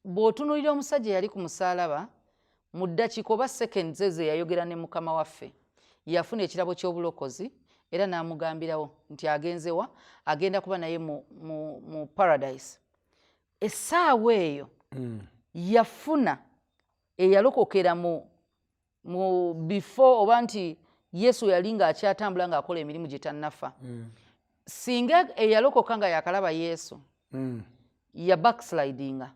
bw'otunuulira omusajja yali ku musaalaba mu ddakiika oba seconds ezo yayogera ne mukama waffe yafuna ekirabo ky'obulokozi era n'amugambirawo nti agenzewa agenda kuba naye mu paradise. Essaawa eyo yafuna eyalokokera mu before oba nti Yesu yali ng'akyatambula ng'akola emirimu gye tannafa. Singa eyalokoka nga yakalaba Yesu ya backslidinga.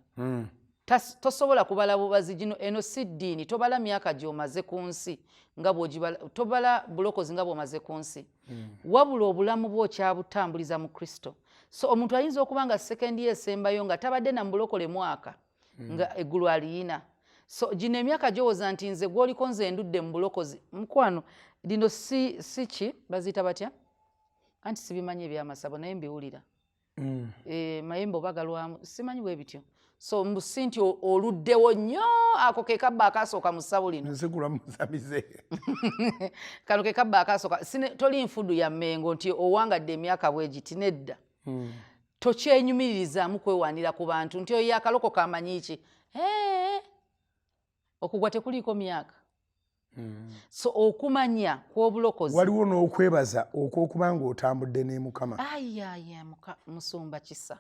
Tosobola kubala bubazi gino eno si ddiini, tobala myaka gy'omaze ku nsi nga bw'ogibala, tobala bulokozi nga bw'omaze ku nsi. Wabula obulamu bwo okyabutambuliza mu Kristo. So omuntu ayinza okuba nga sekendi esembayo nga tabadde na mbulokole mwaka nga eggulu aliyina. So gino emyaka gy'owooza nti nze gw'oliko nze ndudde mu bulokozi. Mukwano lino si ki baziyita batya? Anti sibimanyi ebyamasabo naye mbiwulira. Mayembe obagalwamu simanyi bwe bityo. So mbusi nti oluddewo nnyo ako ke kabba akasooka mu ssabo lino. Kano ke kabba akasooka. Toli nfudu ya Mmengo nti owangadde emyaka bwe giti nedda. Tokyenyumirizaamu kwewaanira ku bantu nti oyo yakalokoka amanyi ki. Okugwa tekuliiko myaka. So okumanya kw'obulokozi waliwo n'okwebaza okw'okuba ng'otambudde ne Mukama. Musumba Kisa.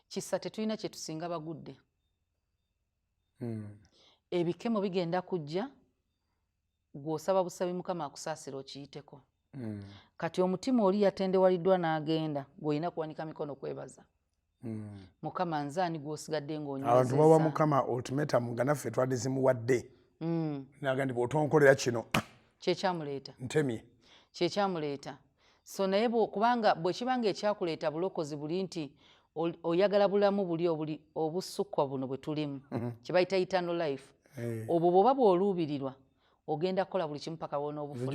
Kisa tetulina kye tusinga bagudde. Ebikemo bigenda kujja gw'osaba busabi Mukama akusaasira okiyiteko. Kati omutima oli yatendewaliddwa n'agenda gw'olina kuwanika mikono kwebaza. Mukama nzaani gw'osigadde ng'onywereza. Abantu bawa Mukama ultimatum nga naffe twadde zimuwadde. Naga ndi bw'otonkolera kino kyekyamuleeta. Ntemye. Kyekyamuleeta. So naye kubanga bwe kibanga ekyakuleeta bulokozi buli nti oyagala bulamu buli obusukwa buno bwe tulimu. Kye bayita eternal life. Obwo bw'oba bw'oluubirirwa ogenda kukola buli kimu paka woona obufuna.